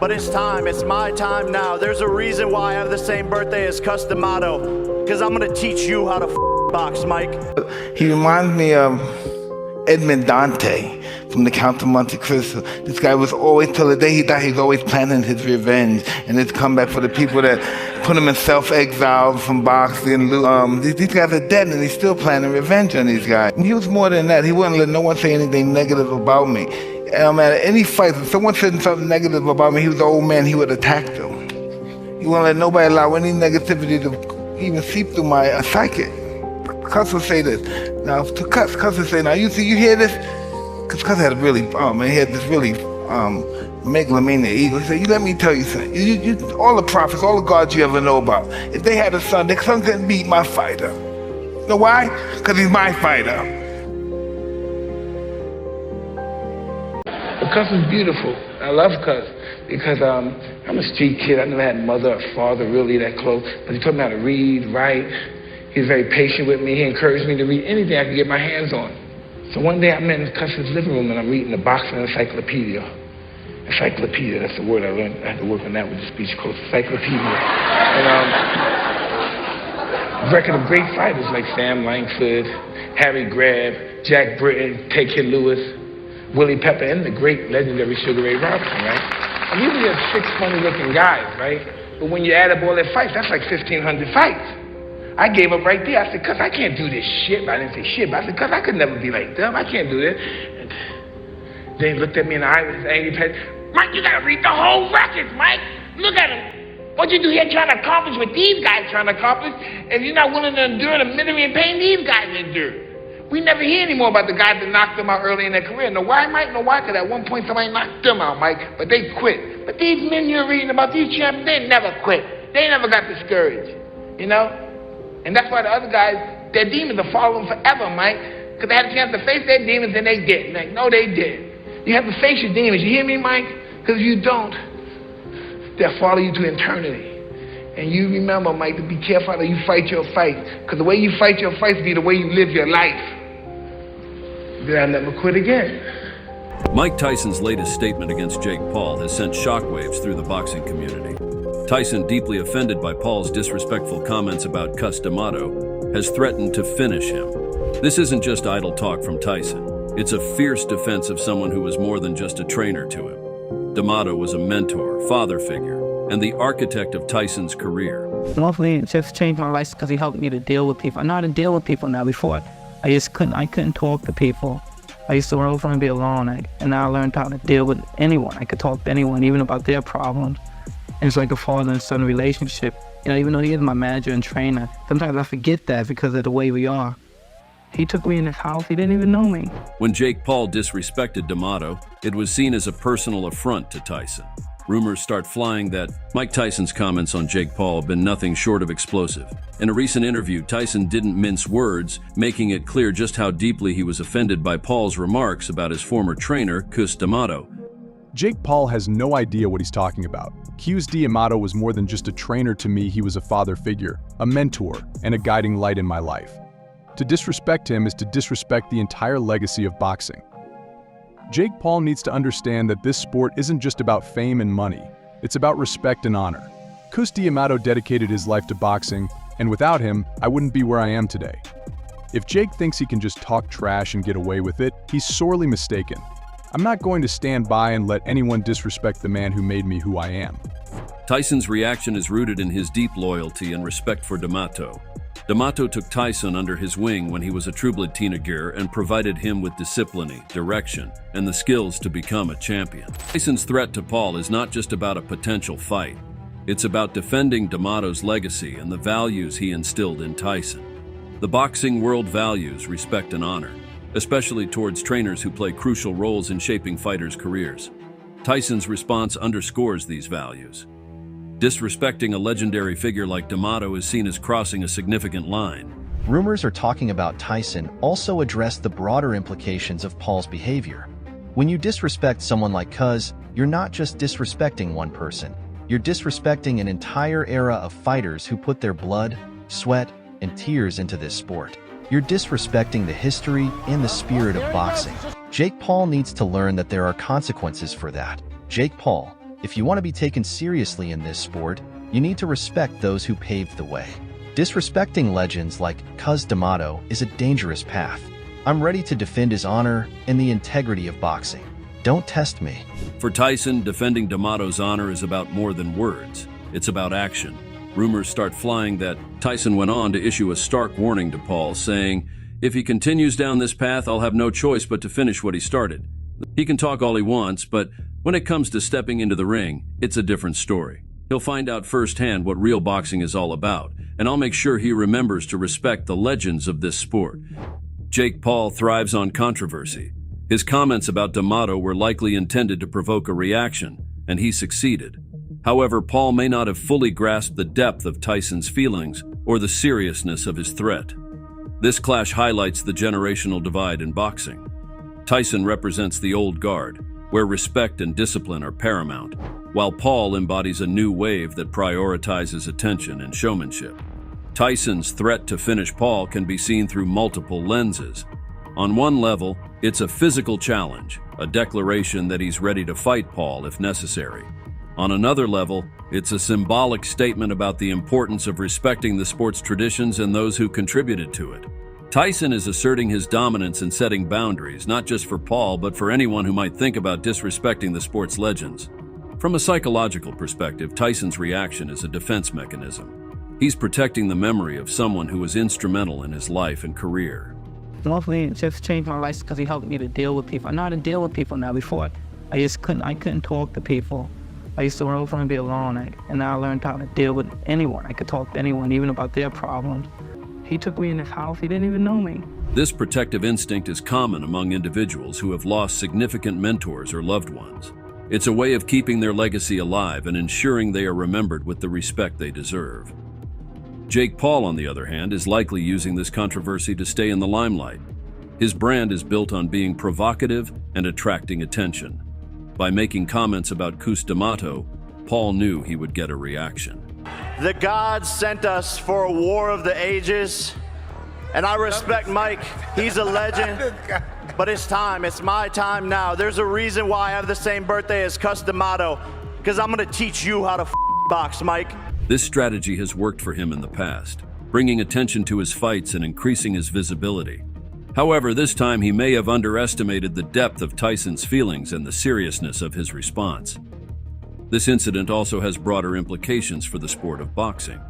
But it's time, it's my time now. There's a reason why I have the same birthday as Cus D'Amato. Because I'm gonna teach you how to box, Mike. He reminds me of Edmond Dante from the Count of Monte Cristo. This guy was always, till the day he died, he was always planning his revenge and his comeback for the people that put him in self-exile from boxing. These guys are dead and he's still planning revenge on these guys. He was more than that. He wouldn't let no one say anything negative about me. At any fight, if someone said something negative about me, he was the old man, he would attack them. He wouldn't let nobody allow any negativity to even seep through my psyche. Cus would say this. Now, to Cus would say, now you hear this? Because Cus had a really, he had this really megalomaniac ego. He said, let me tell you something. All the prophets, all the gods you ever know about, if they had a son, their son couldn't beat my fighter. You know why? Because he's my fighter. Cus is beautiful. I love Cus because I'm a street kid. I never had a mother or father really that close, but he taught me how to read, write. He was very patient with me. He encouraged me to read anything I could get my hands on. So one day I'm in Cus's living room and I'm reading the boxing encyclopedia. Encyclopedia, that's the word I learned. I had to work on that with the speech coach. Encyclopedia. And record of great fighters like Sam Langford, Harry Greb, Jack Britton, Ted Kid Lewis, Willie Pepper, and the great legendary Sugar Ray Robinson, right? And usually have 6 funny-looking guys, right? But when you add up all their fights, that's like 1,500 fights. I gave up right there. I said, Cus, I can't do this shit. But I didn't say shit, but I said, Cus, I could never be like them. I can't do this. And then he looked at me in the eye with his angry face. Mike, you gotta read the whole records, Mike. Look at him. What you do here trying to accomplish what these guys trying to accomplish, if you're not willing to endure the misery and pain these guys endure. We never hear any more about the guys that knocked them out early in their career. Know why, Mike? Know why? Because at one point somebody knocked them out, Mike, but they quit. But these men you're reading about, these champions, they never quit. They never got discouraged, you know? And that's why the other guys, their demons will follow them forever, Mike, because they had a chance to face their demons and they didn't. Like, no, they did. You have to face your demons. You hear me, Mike? Because if you don't, they'll follow you to eternity. And you remember, Mike, to be careful how you fight your fight, because the way you fight your fights be the way you live your life. Then I'll never quit again. Mike Tyson's latest statement against Jake Paul has sent shockwaves through the boxing community. Tyson, deeply offended by Paul's disrespectful comments about Cus D'Amato, has threatened to finish him. This isn't just idle talk from Tyson. It's a fierce defense of someone who was more than just a trainer to him. D'Amato was a mentor, father figure, and the architect of Tyson's career. Mostly it just changed my life because he helped me to deal with people. I know how to deal with people now. Before I couldn't talk to people. I used to run over and be alone, and now I learned how to deal with anyone. I could talk to anyone, even about their problems. And it's like a father and son relationship. You know, even though he is my manager and trainer, sometimes I forget that because of the way we are. He took me in his house, he didn't even know me. When Jake Paul disrespected D'Amato, it was seen as a personal affront to Tyson. Rumors start flying that Mike Tyson's comments on Jake Paul have been nothing short of explosive. In a recent interview, Tyson didn't mince words, making it clear just how deeply he was offended by Paul's remarks about his former trainer, Cus D'Amato. Jake Paul has no idea what he's talking about. Cus D'Amato was more than just a trainer to me, he was a father figure, a mentor, and a guiding light in my life. To disrespect him is to disrespect the entire legacy of boxing. Jake Paul needs to understand that this sport isn't just about fame and money, it's about respect and honor. Cus D'Amato dedicated his life to boxing, and without him, I wouldn't be where I am today. If Jake thinks he can just talk trash and get away with it, he's sorely mistaken. I'm not going to stand by and let anyone disrespect the man who made me who I am. Tyson's reaction is rooted in his deep loyalty and respect for D'Amato. D'Amato took Tyson under his wing when he was a true-blood teenager and provided him with discipline, direction, and the skills to become a champion. Tyson's threat to Paul is not just about a potential fight. It's about defending D'Amato's legacy and the values he instilled in Tyson. The boxing world values respect and honor, especially towards trainers who play crucial roles in shaping fighters' careers. Tyson's response underscores these values. Disrespecting a legendary figure like D'Amato is seen as crossing a significant line. Rumors are talking about Tyson also address the broader implications of Paul's behavior. When you disrespect someone like Cus, you're not just disrespecting one person. You're disrespecting an entire era of fighters who put their blood, sweat, and tears into this sport. You're disrespecting the history and the spirit of boxing. Jake Paul needs to learn that there are consequences for that. Jake Paul, If you want to be taken seriously in this sport, you need to respect those who paved the way. Disrespecting legends like Cus D'Amato is a dangerous path. I'm ready to defend his honor and the integrity of boxing. Don't test me. For Tyson, defending D'Amato's honor is about more than words. It's about action. Rumors start flying that Tyson went on to issue a stark warning to Paul, saying, "If he continues down this path, I'll have no choice but to finish what he started." He can talk all he wants, but when it comes to stepping into the ring, it's a different story. He'll find out firsthand what real boxing is all about, and I'll make sure he remembers to respect the legends of this sport. Jake Paul thrives on controversy. His comments about D'Amato were likely intended to provoke a reaction, and he succeeded. However, Paul may not have fully grasped the depth of Tyson's feelings or the seriousness of his threat. This clash highlights the generational divide in boxing. Tyson represents the old guard, where respect and discipline are paramount, while Paul embodies a new wave that prioritizes attention and showmanship. Tyson's threat to finish Paul can be seen through multiple lenses. On one level, it's a physical challenge, a declaration that he's ready to fight Paul if necessary. On another level, it's a symbolic statement about the importance of respecting the sport's traditions and those who contributed to it. Tyson is asserting his dominance and setting boundaries, not just for Paul, but for anyone who might think about disrespecting the sport's legends. From a psychological perspective, Tyson's reaction is a defense mechanism. He's protecting the memory of someone who was instrumental in his life and career. Mostly it just changed my life because he helped me to deal with people. I know how to deal with people now. Before, I couldn't talk to people. I used to run over and be alone, and now I learned how to deal with anyone. I could talk to anyone, even about their problems. He took me in his house. He didn't even know me. This protective instinct is common among individuals who have lost significant mentors or loved ones. It's a way of keeping their legacy alive and ensuring they are remembered with the respect they deserve. Jake Paul, on the other hand, is likely using this controversy to stay in the limelight. His brand is built on being provocative and attracting attention. By making comments about Cus D'Amato, Paul knew he would get a reaction. The gods sent us for a war of the ages, and I respect Mike. He's a legend, but it's time. It's my time now. There's a reason why I have the same birthday as Cus D'Amato, because I'm going to teach you how to box, Mike. This strategy has worked for him in the past, bringing attention to his fights and increasing his visibility. However, this time he may have underestimated the depth of Tyson's feelings and the seriousness of his response. This incident also has broader implications for the sport of boxing.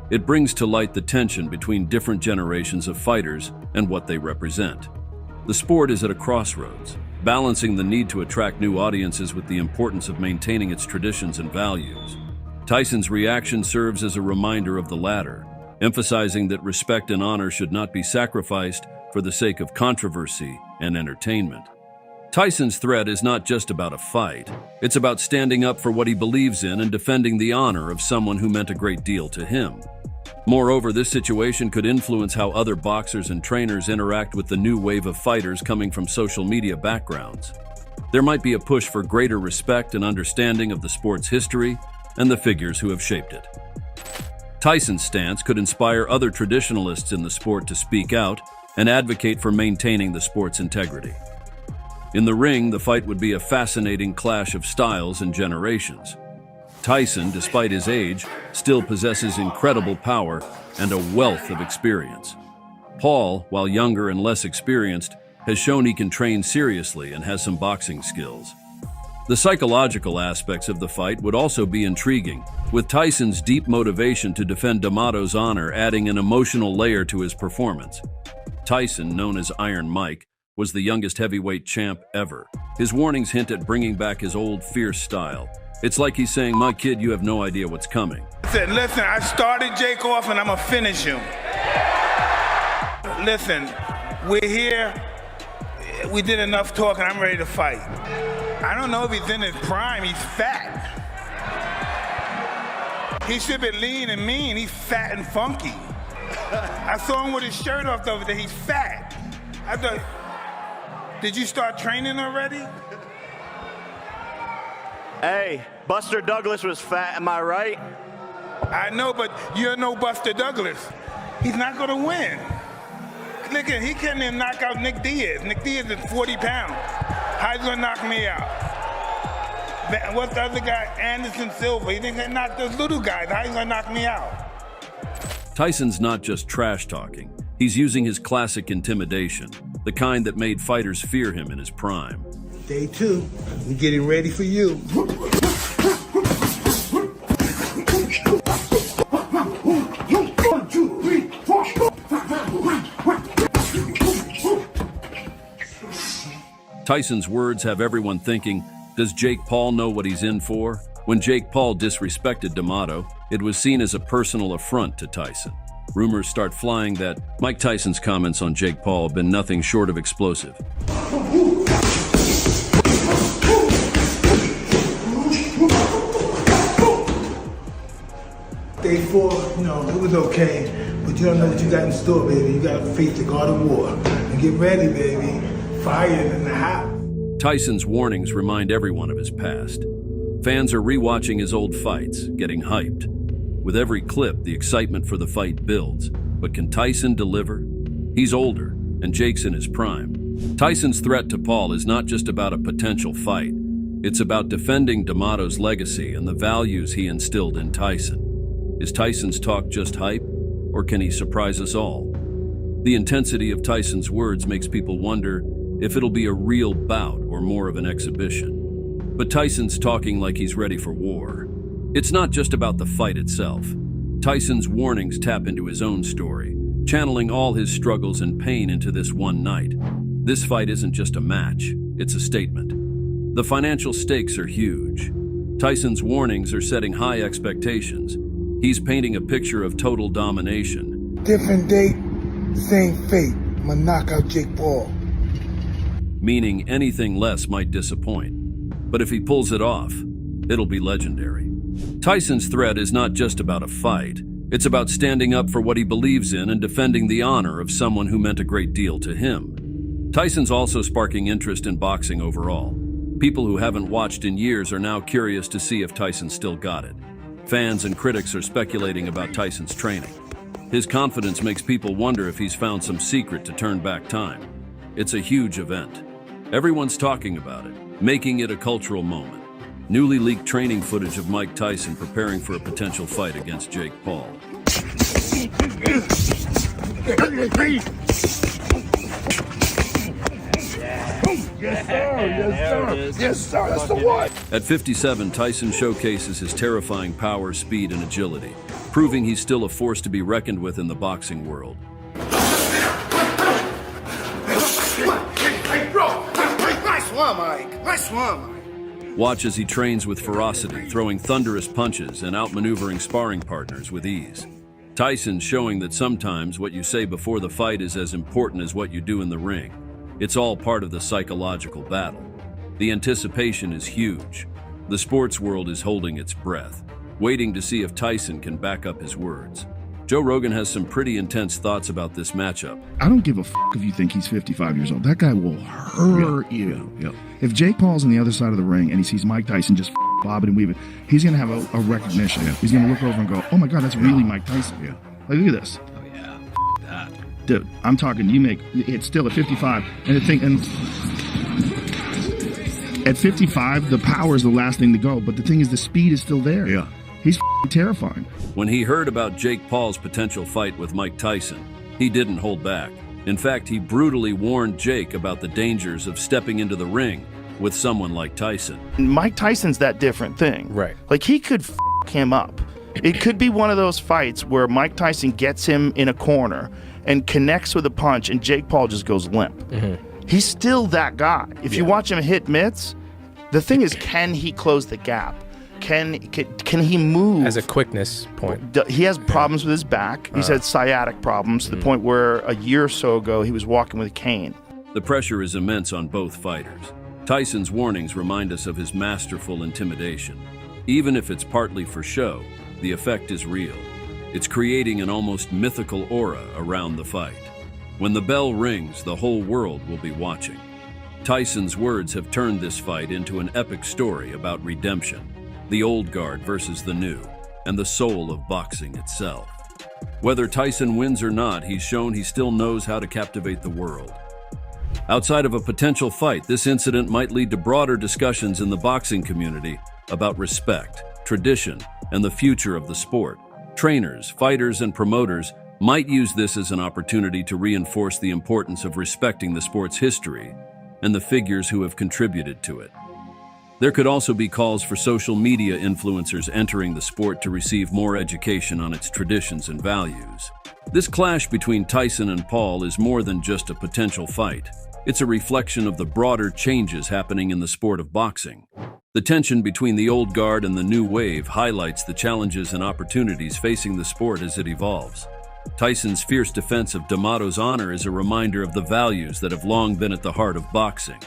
It brings to light the tension between different generations of fighters and what they represent. The sport is at a crossroads, balancing the need to attract new audiences with the importance of maintaining its traditions and values. Tyson's reaction serves as a reminder of the latter, emphasizing that respect and honor should not be sacrificed for the sake of controversy and entertainment. Tyson's threat is not just about a fight. It's about standing up for what he believes in and defending the honor of someone who meant a great deal to him. Moreover, this situation could influence how other boxers and trainers interact with the new wave of fighters coming from social media backgrounds. There might be a push for greater respect and understanding of the sport's history and the figures who have shaped it. Tyson's stance could inspire other traditionalists in the sport to speak out and advocate for maintaining the sport's integrity. In the ring, the fight would be a fascinating clash of styles and generations. Tyson, despite his age, still possesses incredible power and a wealth of experience. Paul, while younger and less experienced, has shown he can train seriously and has some boxing skills. The psychological aspects of the fight would also be intriguing, with Tyson's deep motivation to defend D'Amato's honor adding an emotional layer to his performance. Tyson, known as Iron Mike, was the youngest heavyweight champ ever. His warnings hint at bringing back his old fierce style. It's like he's saying, "My kid, you have no idea what's coming." Listen, I started Jake off and I'm gonna finish him. Listen, we're here. We did enough talking. I'm ready to fight. I don't know if he's in his prime. He's fat. He should be lean and mean. He's fat and funky. I saw him with his shirt off the other day. He's fat. I thought, did you start training already? Hey, Buster Douglas was fat, am I right? I know, but you're no Buster Douglas. He's not gonna win. Look at, he can't even knock out Nick Diaz. Nick Diaz is 40 pounds. How you gonna knock me out? What's the other guy? Anderson Silva. He didn't knock this little guy. Now he's gonna knock me out. Tyson's not just trash talking. He's using his classic intimidation, the kind that made fighters fear him in his prime. Day 2, we're getting ready for you. Tyson's words have everyone thinking, does Jake Paul know what he's in for? When Jake Paul disrespected D'Amato, it was seen as a personal affront to Tyson. Rumors start flying that Mike Tyson's comments on Jake Paul have been nothing short of explosive. Day 4, it was okay, but you don't know what you got in store, baby. You got to face the God of War. And get ready, baby. Fire in the hot. Tyson's warnings remind everyone of his past. Fans are rewatching his old fights, getting hyped. With every clip, the excitement for the fight builds. But can Tyson deliver? He's older, and Jake's in his prime. Tyson's threat to Paul is not just about a potential fight. It's about defending D'Amato's legacy and the values he instilled in Tyson. Is Tyson's talk just hype, or can he surprise us all? The intensity of Tyson's words makes people wonder if it'll be a real bout or more of an exhibition. But Tyson's talking like he's ready for war. It's not just about the fight itself. Tyson's warnings tap into his own story, channeling all his struggles and pain into this one night. This fight isn't just a match, it's a statement. The financial stakes are huge. Tyson's warnings are setting high expectations. He's painting a picture of total domination. Different date, same fate. I'm gonna knock out Jake Paul. Meaning anything less might disappoint. But if he pulls it off, it'll be legendary. Tyson's threat is not just about a fight. It's about standing up for what he believes in and defending the honor of someone who meant a great deal to him. Tyson's also sparking interest in boxing overall. People who haven't watched in years are now curious to see if Tyson still got it. Fans and critics are speculating about Tyson's training. His confidence makes people wonder if he's found some secret to turn back time. It's a huge event. Everyone's talking about it, making it a cultural moment. Newly leaked training footage of Mike Tyson preparing for a potential fight against Jake Paul. Yes, sir, that's the one. At 57, Tyson showcases his terrifying power, speed, and agility, proving he's still a force to be reckoned with in the boxing world. Nice one, Mike. Watch as he trains with ferocity, throwing thunderous punches and outmaneuvering sparring partners with ease. Tyson's showing that sometimes what you say before the fight is as important as what you do in the ring. It's all part of the psychological battle. The anticipation is huge. The sports world is holding its breath, waiting to see if Tyson can back up his words. Joe Rogan has some pretty intense thoughts about this matchup. I don't give a if you think he's 55 years old. That guy will hurt you. Yeah. If Jake Paul's on the other side of the ring and he sees Mike Tyson just bobbing and weaving, he's going to have a recognition. He's going to look over and go, oh my God, that's really Mike Tyson. Yeah. Like, look at this. Oh yeah, that. Dude, I'm talking, it's still at 55. And at 55, the power is the last thing to go. But the thing is, the speed is still there. Yeah. He's terrifying. When he heard about Jake Paul's potential fight with Mike Tyson, he didn't hold back. In fact, he brutally warned Jake about the dangers of stepping into the ring with someone like Tyson. Mike Tyson's that different thing. Right. Like, he could him up. It could be one of those fights where Mike Tyson gets him in a corner and connects with a punch and Jake Paul just goes limp. Mm-hmm. He's still that guy. If you watch him hit mitts, the thing is, can he close the gap? Can he move? As a quickness point. He has problems with his back. He's had sciatic problems to the point where a year or so ago he was walking with a cane. The pressure is immense on both fighters. Tyson's warnings remind us of his masterful intimidation. Even if it's partly for show, the effect is real. It's creating an almost mythical aura around the fight. When the bell rings, the whole world will be watching. Tyson's words have turned this fight into an epic story about redemption. The old guard versus the new, and the soul of boxing itself. Whether Tyson wins or not, he's shown he still knows how to captivate the world. Outside of a potential fight, this incident might lead to broader discussions in the boxing community about respect, tradition, and the future of the sport. Trainers, fighters, and promoters might use this as an opportunity to reinforce the importance of respecting the sport's history and the figures who have contributed to it. There could also be calls for social media influencers entering the sport to receive more education on its traditions and values. This clash between Tyson and Paul is more than just a potential fight. It's a reflection of the broader changes happening in the sport of boxing. The tension between the old guard and the new wave highlights the challenges and opportunities facing the sport as it evolves. Tyson's fierce defense of D'Amato's honor is a reminder of the values that have long been at the heart of boxing.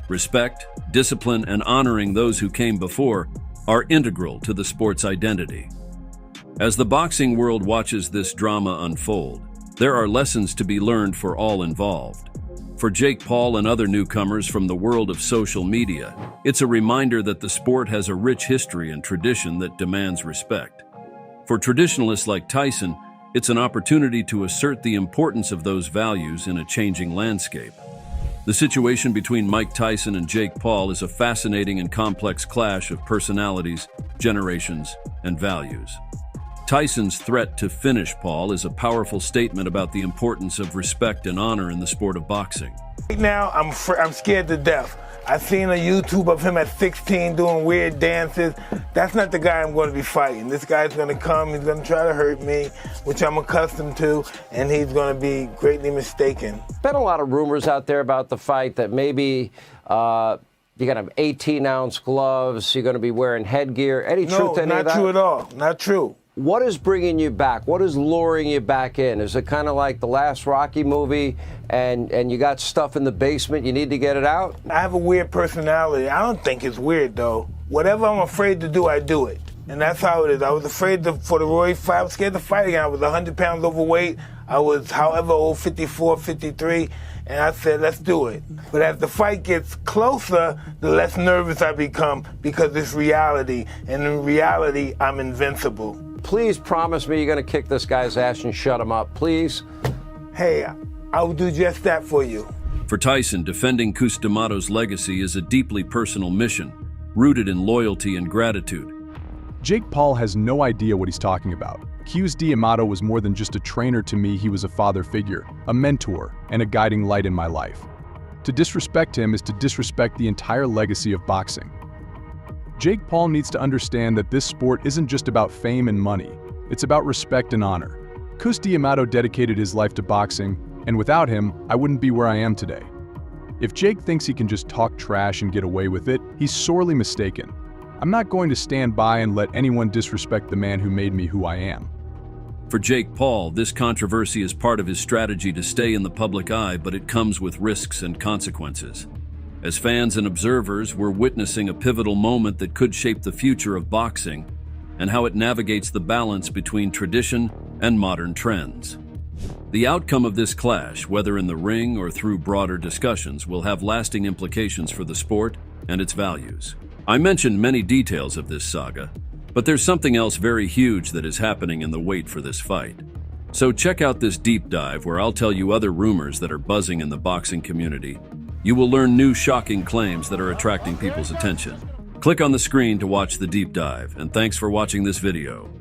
Respect, discipline, and honoring those who came before are integral to the sport's identity. As the boxing world watches this drama unfold, there are lessons to be learned for all involved. For Jake Paul and other newcomers from the world of social media, it's a reminder that the sport has a rich history and tradition that demands respect. For traditionalists like Tyson, it's an opportunity to assert the importance of those values in a changing landscape. The situation between Mike Tyson and Jake Paul is a fascinating and complex clash of personalities, generations, and values. Tyson's threat to finish Paul is a powerful statement about the importance of respect and honor in the sport of boxing. Right now, I'm scared to death. I've seen a YouTube of him at 16 doing weird dances. That's not the guy I'm going to be fighting. This guy's going to come, he's going to try to hurt me, which I'm accustomed to, and he's going to be greatly mistaken. Been a lot of rumors out there about the fight that maybe you're going to have 18-ounce gloves, you're going to be wearing headgear. Any truth to any of that? No, not true at all. Not true. What is bringing you back? What is luring you back in? Is it kind of like the last Rocky movie and you got stuff in the basement, you need to get it out? I have a weird personality. I don't think it's weird, though. Whatever I'm afraid to do, I do it. And that's how it is. I was afraid for the Roy fight. I was scared to fight again. I was 100 pounds overweight. I was however old, 54, 53. And I said, let's do it. But as the fight gets closer, the less nervous I become because it's reality. And in reality, I'm invincible. Please promise me you're going to kick this guy's ass and shut him up, please. Hey, I will do just that for you. For Tyson, defending Cus D'Amato's legacy is a deeply personal mission, rooted in loyalty and gratitude. Jake Paul has no idea what he's talking about. Cus D'Amato was more than just a trainer to me, he was a father figure, a mentor, and a guiding light in my life. To disrespect him is to disrespect the entire legacy of boxing. Jake Paul needs to understand that this sport isn't just about fame and money, it's about respect and honor. Cus D'Amato dedicated his life to boxing, and without him, I wouldn't be where I am today. If Jake thinks he can just talk trash and get away with it, he's sorely mistaken. I'm not going to stand by and let anyone disrespect the man who made me who I am. For Jake Paul, this controversy is part of his strategy to stay in the public eye, but it comes with risks and consequences. As fans and observers, we're witnessing a pivotal moment that could shape the future of boxing and how it navigates the balance between tradition and modern trends. The outcome of this clash, whether in the ring or through broader discussions, will have lasting implications for the sport and its values. I mentioned many details of this saga, but there's something else very huge that is happening in the wait for this fight. So check out this deep dive where I'll tell you other rumors that are buzzing in the boxing community. You will learn new shocking claims that are attracting people's attention. Click on the screen to watch the deep dive, and thanks for watching this video.